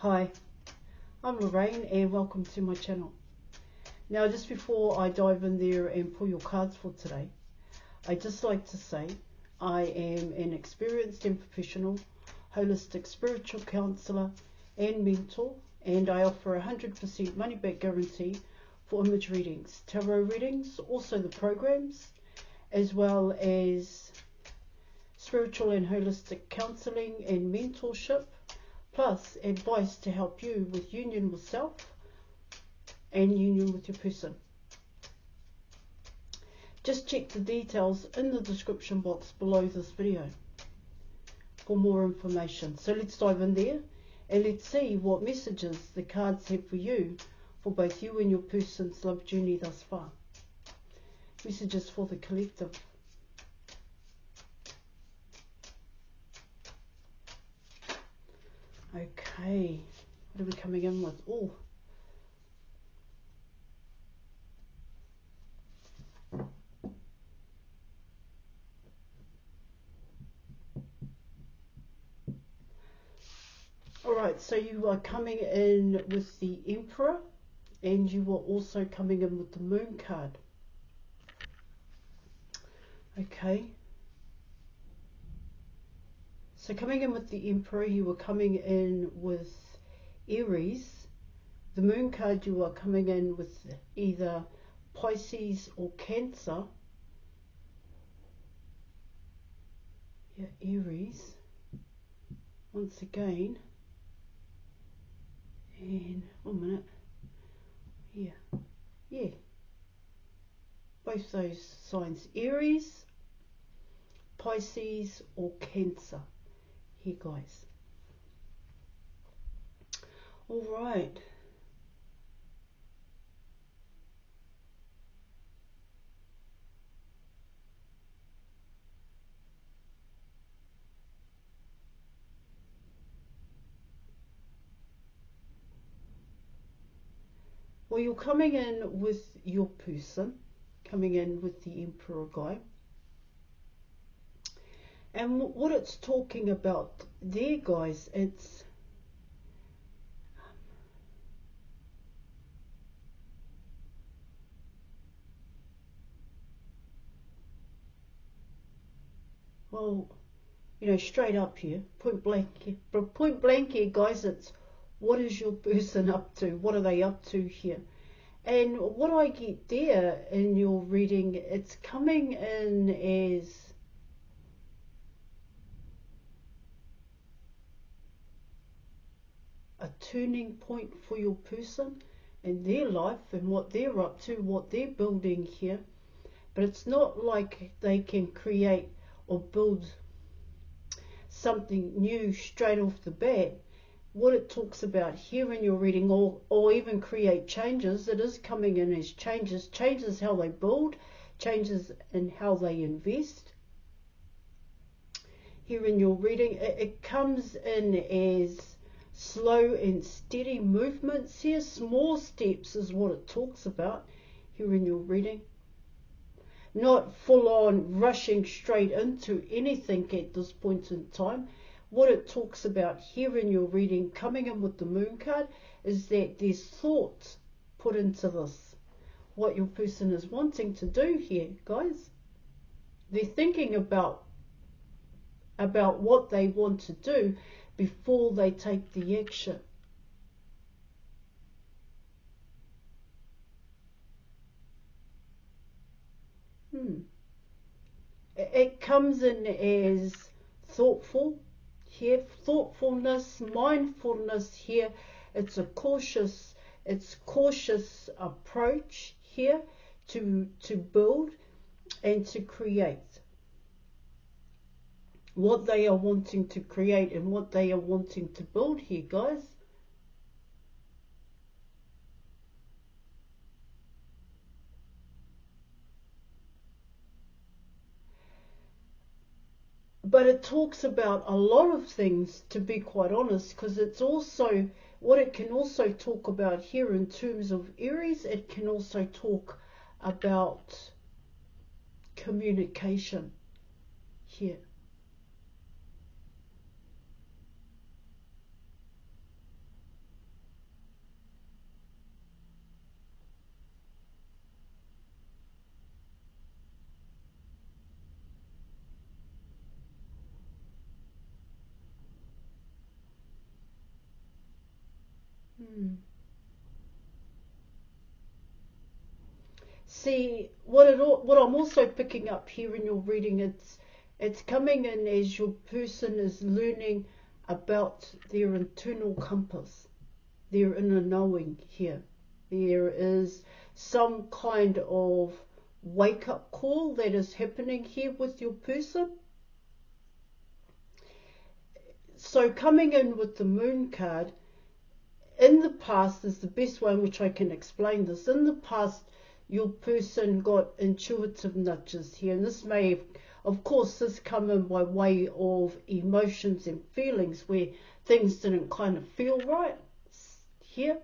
Hi, I'm Lorraine and welcome to my channel. Now just before I dive in there and pull your cards for today, I'd just like to say I am an experienced and professional holistic spiritual counsellor and mentor, and I offer 100% money back guarantee for image readings, tarot readings, also the programs, as well as spiritual and holistic counselling and mentorship, plus advice to help you with union with self and union with your person. Just check the details in the description box below this video for more information. So let's dive in there and let's see what messages the cards have for you for both you and your person's love journey thus far. Messages for the collective. Okay, what are we coming in with? Oh, alright, so you are coming in with the Emperor and you are also coming in with the Moon card. Okay, so coming in with the Emperor, you were coming in with Aries. The Moon card, you are coming in with either Pisces or Cancer. Yeah, Aries. Once again. And 1 minute. Yeah. Both those signs. Aries, Pisces or Cancer. Here, guys. All right. Well, you're coming in with your person, coming in with the Emperor guy. And what it's talking about there, guys, it's well, you know, straight up here, point blank here, guys, it's what is your person up to? What are they up to here? And what I get there in your reading, it's coming in as a turning point for your person in their life and what they're up to, what they're building here. But it's not like they can create or build something new straight off the bat. What it talks about here in your reading, or even create changes, it is coming in as changes how they build, changes in how they invest. Here in your reading, it comes in as slow and steady movements here, small steps is what it talks about here in your reading. Not full on rushing straight into anything at this point in time. What it talks about here in your reading, coming in with the Moon card, is that there's thought put into this. What your person is wanting to do here, guys. They're thinking about what they want to do before they take the action. It comes in as thoughtful here, thoughtfulness, mindfulness here. It's a cautious approach here to build and to create what they are wanting to create and what they are wanting to build here, guys. But it talks about a lot of things, to be quite honest, because it's also, what it can also talk about here in terms of Aries, it can also talk about communication here. Hmm. See, what I'm also picking up here in your reading, it's coming in as your person is learning about their internal compass, their inner knowing here. There is some kind of wake up call that is happening here with your person. So coming in with the moon card, in the past is the best way in which I can explain this. In the past, your person got intuitive nudges here, and this may have, of course, this come in by way of emotions and feelings where things didn't kind of feel right here,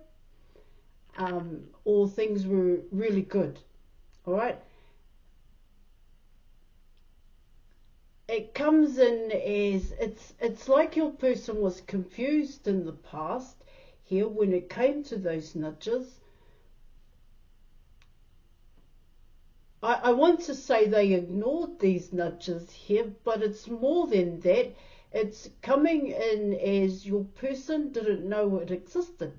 or things were really good. All right. It comes in as it's like your person was confused in the past here when it came to those nudges. I want to say they ignored these nudges here, but it's more than that. It's coming in as your person didn't know it existed.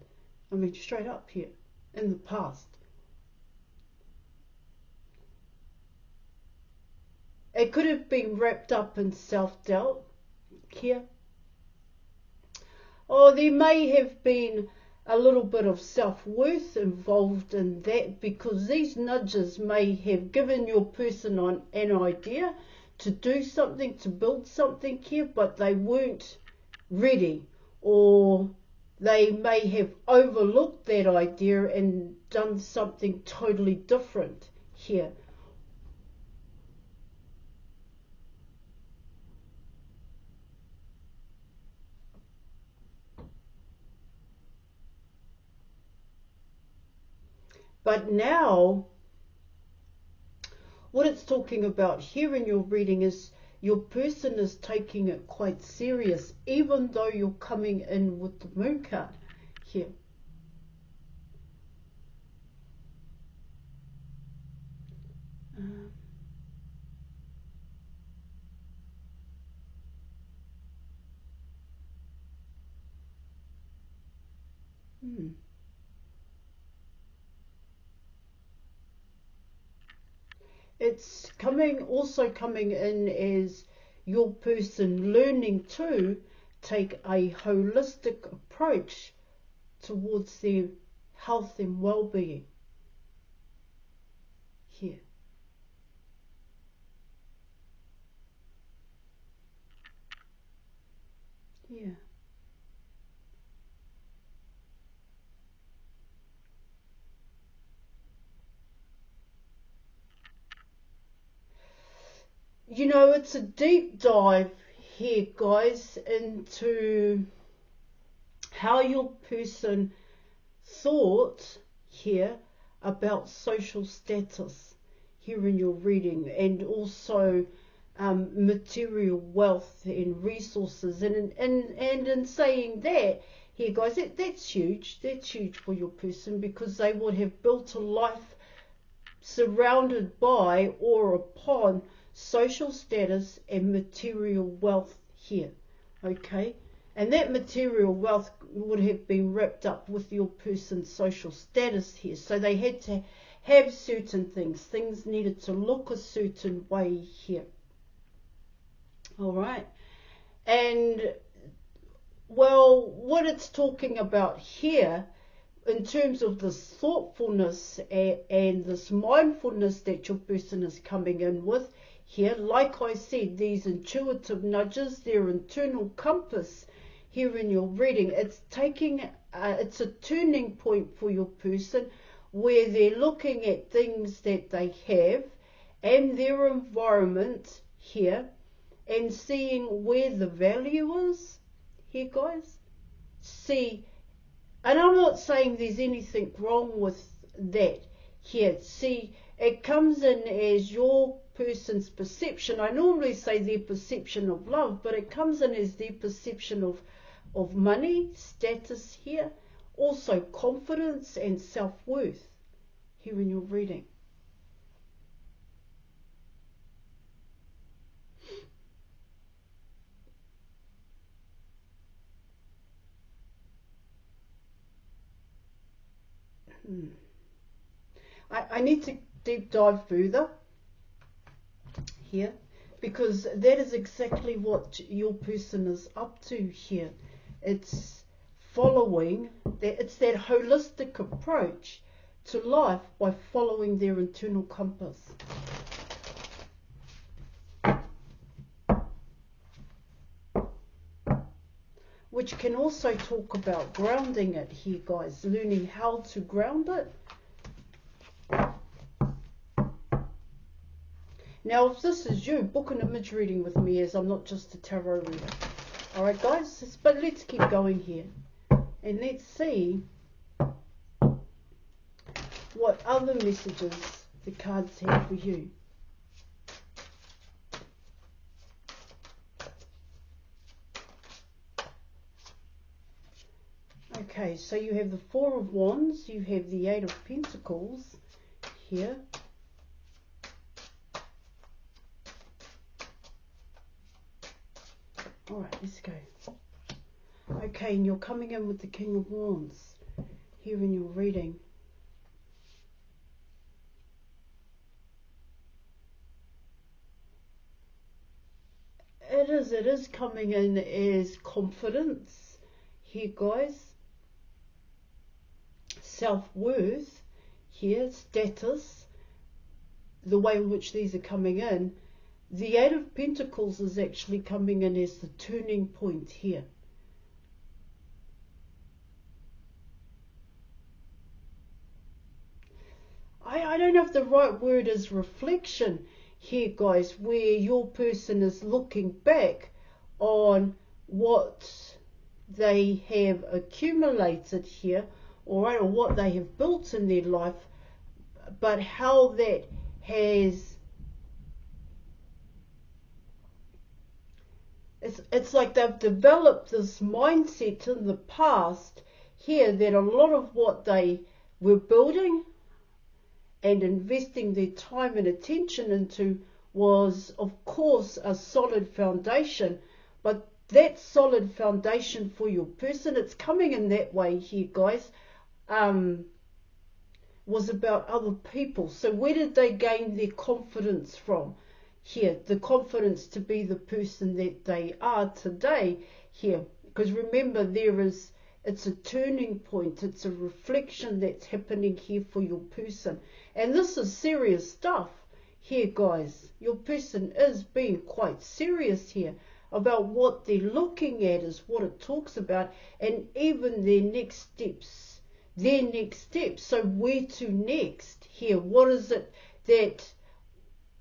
I mean, straight up here in the past. It could have been wrapped up in self-doubt here. Or there may have been a little bit of self-worth involved in that, because these nudges may have given your person an idea to do something, to build something here, but they weren't ready, or they may have overlooked that idea and done something totally different here. But now, what it's talking about here in your reading is your person is taking it quite serious, even though you're coming in with the moon card here. Um, hmm. It's also coming in as your person learning to take a holistic approach towards their health and well-being here. Yeah. You know, it's a deep dive here, guys, into how your person thought here about social status here in your reading, and also material wealth and resources, and in saying that here, guys, that's huge for your person, because they would have built a life surrounded by or upon social status and material wealth here. Okay, and that material wealth would have been wrapped up with your person's social status here. So they had to have certain things needed to look a certain way here. All right, and well, what it's talking about here in terms of this thoughtfulness and this mindfulness that your person is coming in with here, like I said, these intuitive nudges, their internal compass here in your reading, it's it's a turning point for your person, where they're looking at things that they have and their environment here and seeing where the value is here, guys. See, and I'm not saying there's anything wrong with that here. See, it comes in as your person's perception. I normally say their perception of love, but it comes in as their perception of money, status here, also confidence and self-worth here in your reading. I need to deep dive further here, because that is exactly what your person is up to here. It's following, it's that holistic approach to life by following their internal compass. Which can also talk about grounding it here, guys, learning how to ground it. Now, if this is you, book an image reading with me, as I'm not just a tarot reader. Alright, guys, but let's keep going here. And let's see what other messages the cards have for you. Okay, so you have the Four of Wands, you have the Eight of Pentacles here. Alright, let's go. Okay, and you're coming in with the King of Wands here in your reading. It is coming in as confidence here, guys. Self-worth here, status, the way in which these are coming in. The Eight of Pentacles is actually coming in as the turning point here. I don't know if the right word is reflection here, guys, where your person is looking back on what they have accumulated here, or what they have built in their life, but how that has, it's like they've developed this mindset in the past here that a lot of what they were building and investing their time and attention into was, of course, a solid foundation. But that solid foundation for your person, it's coming in that way here, guys, was about other people. So where did they gain their confidence from? Here, the confidence to be the person that they are today here. Because remember, it's a turning point, it's a reflection that's happening here for your person. And this is serious stuff here, guys. Your person is being quite serious here about what they're looking at, is what it talks about, and even their next steps. So where to next here? What is it that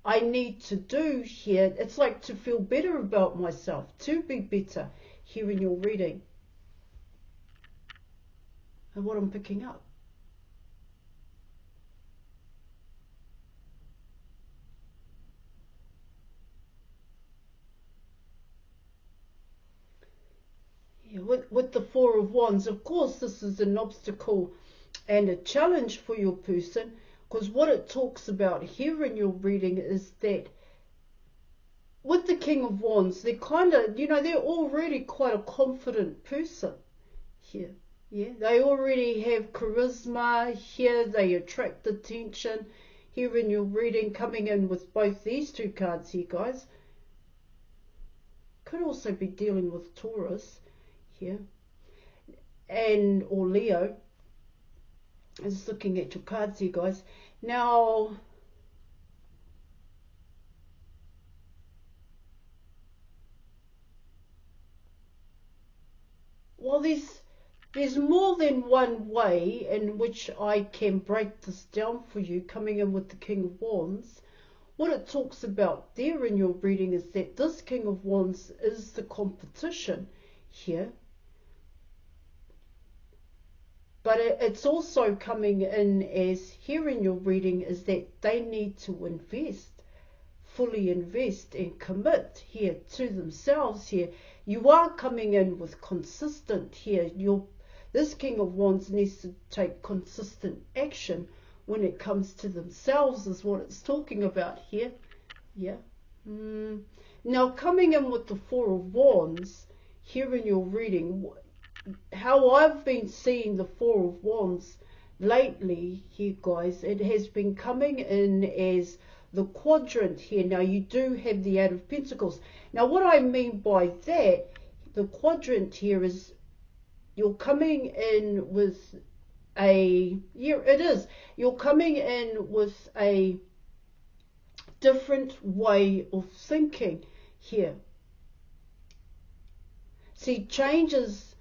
I need to do here? It's like to feel better about myself, to be better here in your reading. And what I'm picking up. Yeah, with the Four of Wands, of course, this is an obstacle and a challenge for your person, because what it talks about here in your reading is that with the King of Wands, they're kind of, they're already quite a confident person here. Yeah, they already have charisma here. They attract attention here in your reading, coming in with both these two cards here, guys. Could also be dealing with Taurus here, or Leo. I'm just looking at your cards here, guys. Now, well, there's more than one way in which I can break this down for you, coming in with the King of Wands. What it talks about there in your reading is that this King of Wands is the competition here. But it's also coming in as, here in your reading, is that they need to invest, fully invest and commit here to themselves here. You are coming in with consistent here. This King of Wands needs to take consistent action when it comes to themselves, is what it's talking about here. Yeah. Now, coming in with the Four of Wands here in your reading, how I've been seeing the Four of Wands lately here, guys, it has been coming in as the quadrant here. Now you do have the 8 of Pentacles. Now what I mean by that, the quadrant here is you're coming in with a, yeah, it is, you're coming in with a different way of thinking here. See, changes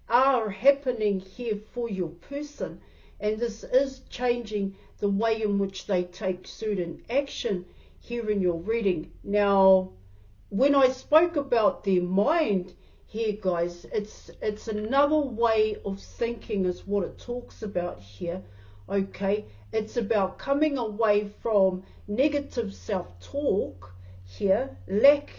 are happening here for your person, and this is changing the way in which they take certain action here in your reading. Now, when I spoke about their mind here, guys, it's another way of thinking is what it talks about here. Okay, it's about coming away from negative self-talk here, lack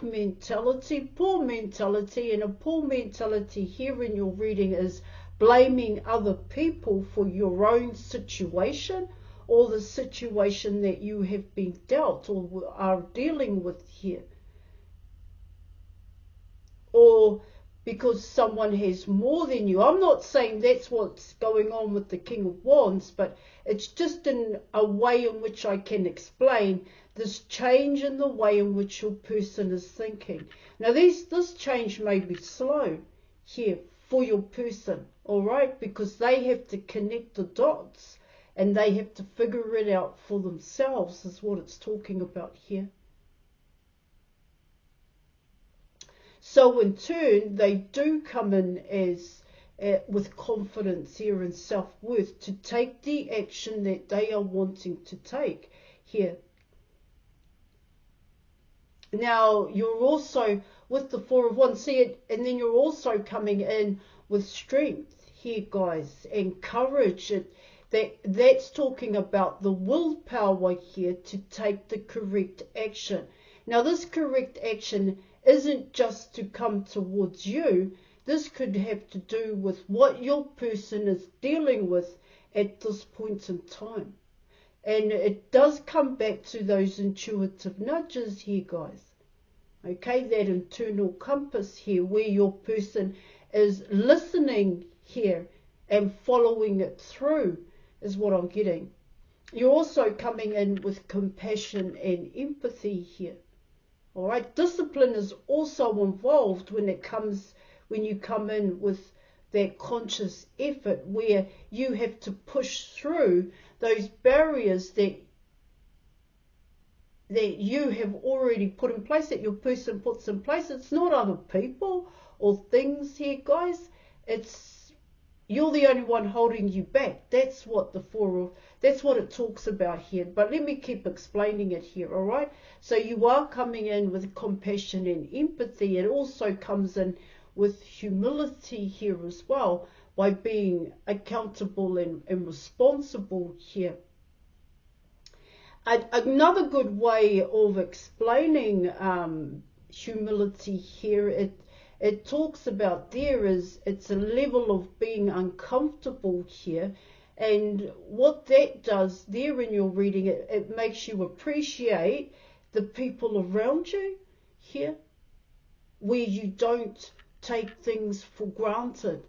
mentality, poor mentality, and a poor mentality here in your reading is blaming other people for your own situation or the situation that you have been dealt or are dealing with here. Or because someone has more than you. I'm not saying that's what's going on with the King of Wands, but it's just in a way in which I can explain this change in the way in which your person is thinking. Now this change may be slow here for your person, all right, because they have to connect the dots and they have to figure it out for themselves is what it's talking about here. So in turn, they do come in as with confidence here and self-worth to take the action that they are wanting to take here. Now, you're also with the Four of Wands, see it, and then you're also coming in with strength here, guys, and courage. That's talking about the willpower here to take the correct action. Now, this correct action isn't just to come towards you. This could have to do with what your person is dealing with at this point in time. And it does come back to those intuitive nudges here, guys. Okay, that internal compass here where your person is listening here and following it through is what I'm getting. You're also coming in with compassion and empathy here. All right, discipline is also involved when you come in with that conscious effort where you have to push through those barriers that you have already put in place, that your person puts in place. It's not other people or things here, guys. It's you're the only one holding you back. That's what that's what it talks about here. But let me keep explaining it here, all right? So you are coming in with compassion and empathy. It also comes in with humility here as well by being accountable and responsible here. Another good way of explaining humility here, it talks about it's a level of being uncomfortable here, and what that does there in your reading, it makes you appreciate the people around you here, where you don't take things for granted.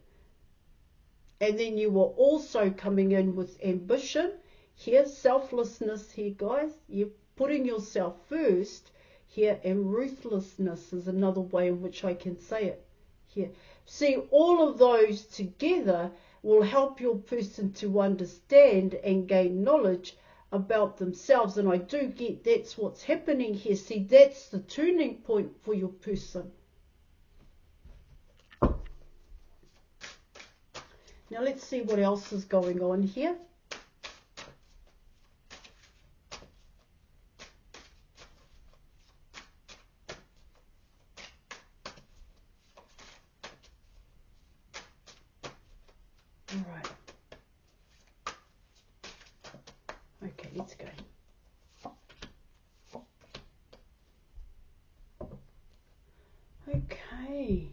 And then you are also coming in with ambition here, selflessness here, guys. You're putting yourself first here, and ruthlessness is another way in which I can say it here. See, all of those together will help your person to understand and gain knowledge about themselves. And I do get that's what's happening here. See, that's the turning point for your person. Now let's see what else is going on here. All right. Okay, let's go. Okay.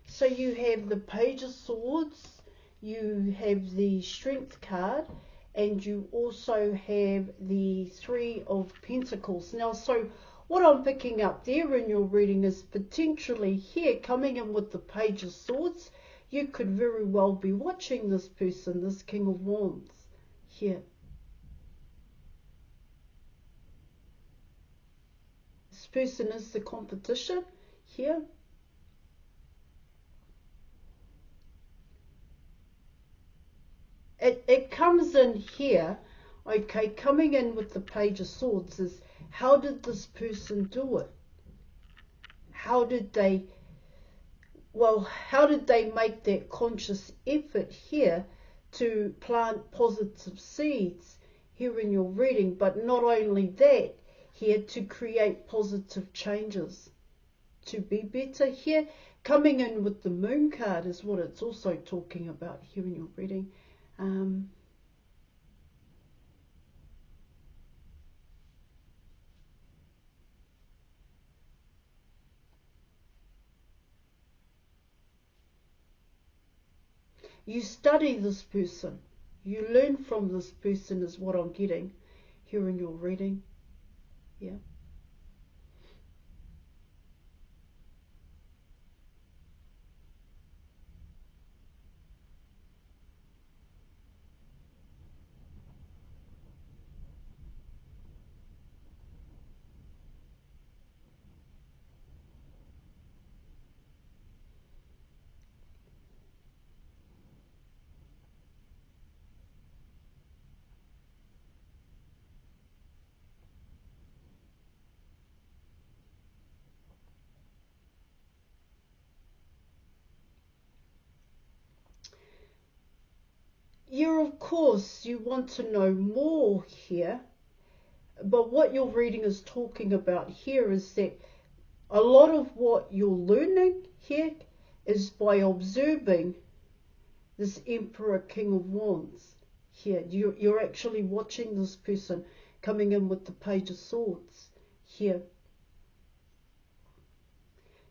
So you have the Page of Swords, you have the Strength card, and you also have the Three of Pentacles. Now, so what I'm picking up there in your reading is potentially here, coming in with the Page of Swords, you could very well be watching this person, this King of Wands here. This person is the competition here. It comes in here, okay, coming in with the Page of Swords is, how did this person do it? How did they make that conscious effort here to plant positive seeds here in your reading? But not only that, here to create positive changes, to be better here. Coming in with the Moon card is what it's also talking about here in your reading. You study this person. You learn from this person is what I'm getting here in your reading. Yeah. Of course, you want to know more here, but what your reading is talking about here is that a lot of what you're learning here is by observing this Emperor King of Wands here. You're actually watching this person coming in with the Page of Swords here.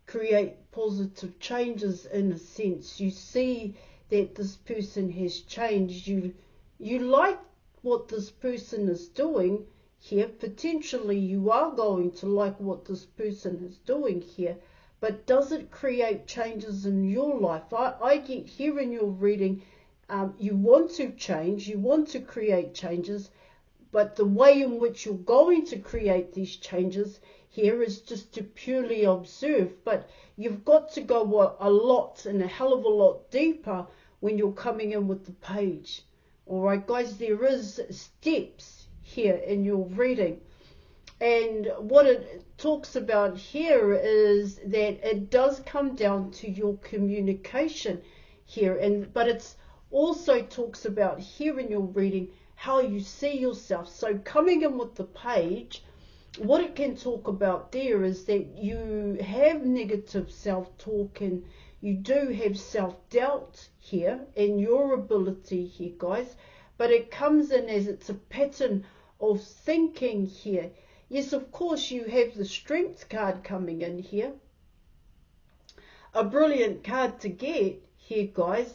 Create positive changes in a sense. You see that this person has changed. You like what this person is doing here. Potentially you are going to like what this person is doing here, but does it create changes in your life? I get here in your reading, you want to change, you want to create changes, but the way in which you're going to create these changes here is just to purely observe. But you've got to go a lot and a hell of a lot deeper when you're coming in with the page. All right, guys, there is steps here in your reading. And what it talks about here is that it does come down to your communication here. But it's also talks about here in your reading how you see yourself. So coming in with the page, what it can talk about there is that you have negative self-talk and you do have self-doubt here in your ability here, guys. But it comes in as it's a pattern of thinking here. Yes, of course, you have the Strength card coming in here. A brilliant card to get here, guys.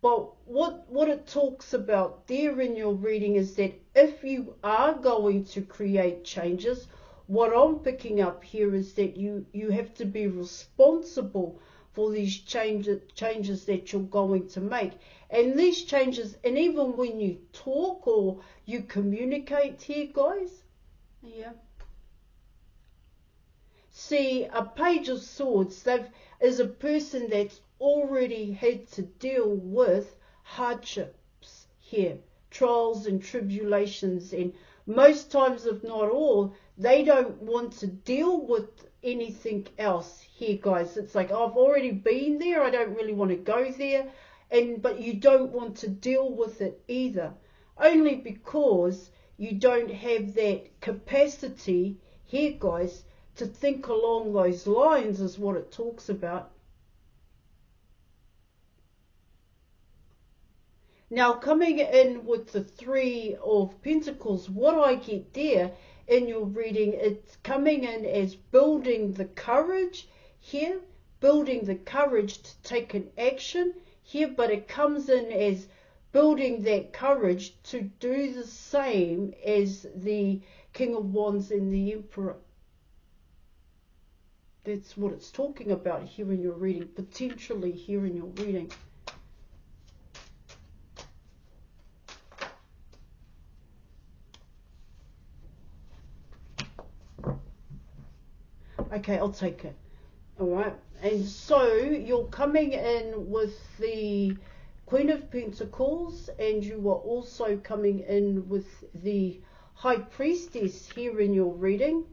But what it talks about there in your reading is that if you are going to create changes, what I'm picking up here is that you have to be responsible for these changes that you're going to make. And these changes, and even when you talk or you communicate here, guys, yeah. See, a Page of Swords is a person that's already had to deal with hardships here, trials and tribulations, and most times, if not all, they don't want to deal with anything else here, guys. It's like, I've already been there, I don't really want to go there, but you don't want to deal with it either, only because you don't have that capacity here, guys, to think along those lines is what it talks about. Now, coming in with the Three of Pentacles, what I get there in your reading, it's coming in as building the courage here, building the courage to take an action here, but it comes in as building that courage to do the same as the King of Wands and the Emperor. That's what it's talking about here in your reading, potentially here in your reading. Okay, I'll take it. All right. And so you're coming in with the Queen of Pentacles, and you are also coming in with the High Priestess here in your reading.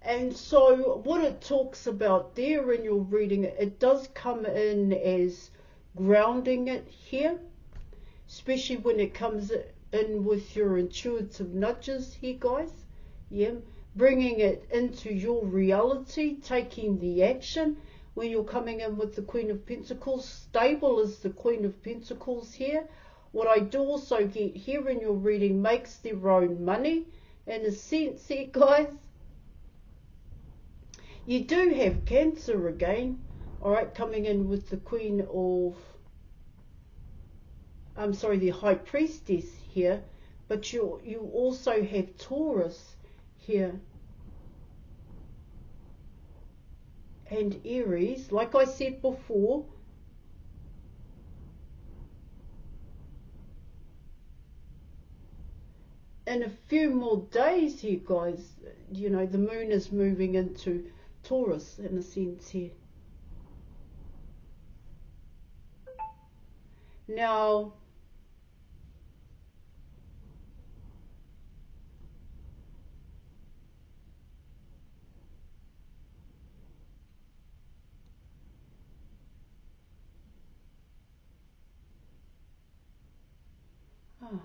And so what it talks about there in your reading, it does come in as grounding it here, especially when it comes in with your intuitive nudges here, guys. Yeah, bringing it into your reality, taking the action. When you're coming in with the Queen of Pentacles, stable is the Queen of Pentacles here. What I do also get here in your reading, makes their own money in a sense here, guys. You do have Cancer again, all right, coming in with the Queen of, the High Priestess here, but you also have Taurus here and Aries, like I said before. In a few more days here, guys, you know, the moon is moving into Taurus in a sense here. Now, oh,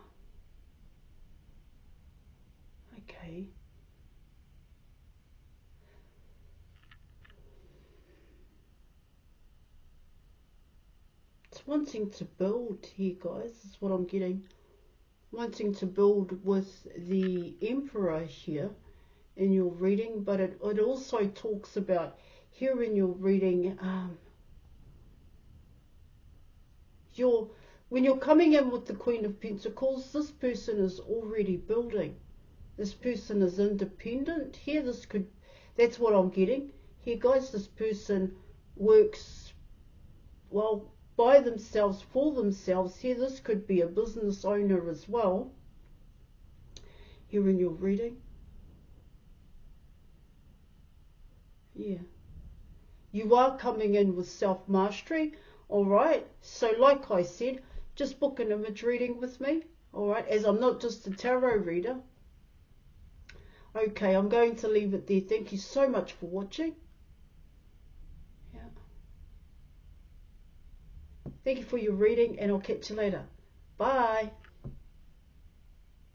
okay. It's wanting to build here, guys, is what I'm getting. Wanting to build with the Emperor here in your reading, but it also talks about here in your reading, when you're coming in with the Queen of Pentacles, this person is already building. This person is independent here. That's what I'm getting here, guys. This person works, well, by themselves, for themselves here. This could be a business owner as well here in your reading. Yeah. You are coming in with self-mastery, all right? So like I said, just book an image reading with me, all right, as I'm not just a tarot reader. Okay, I'm going to leave it there. Thank you so much for watching. Yeah. Thank you for your reading, and I'll catch you later. Bye.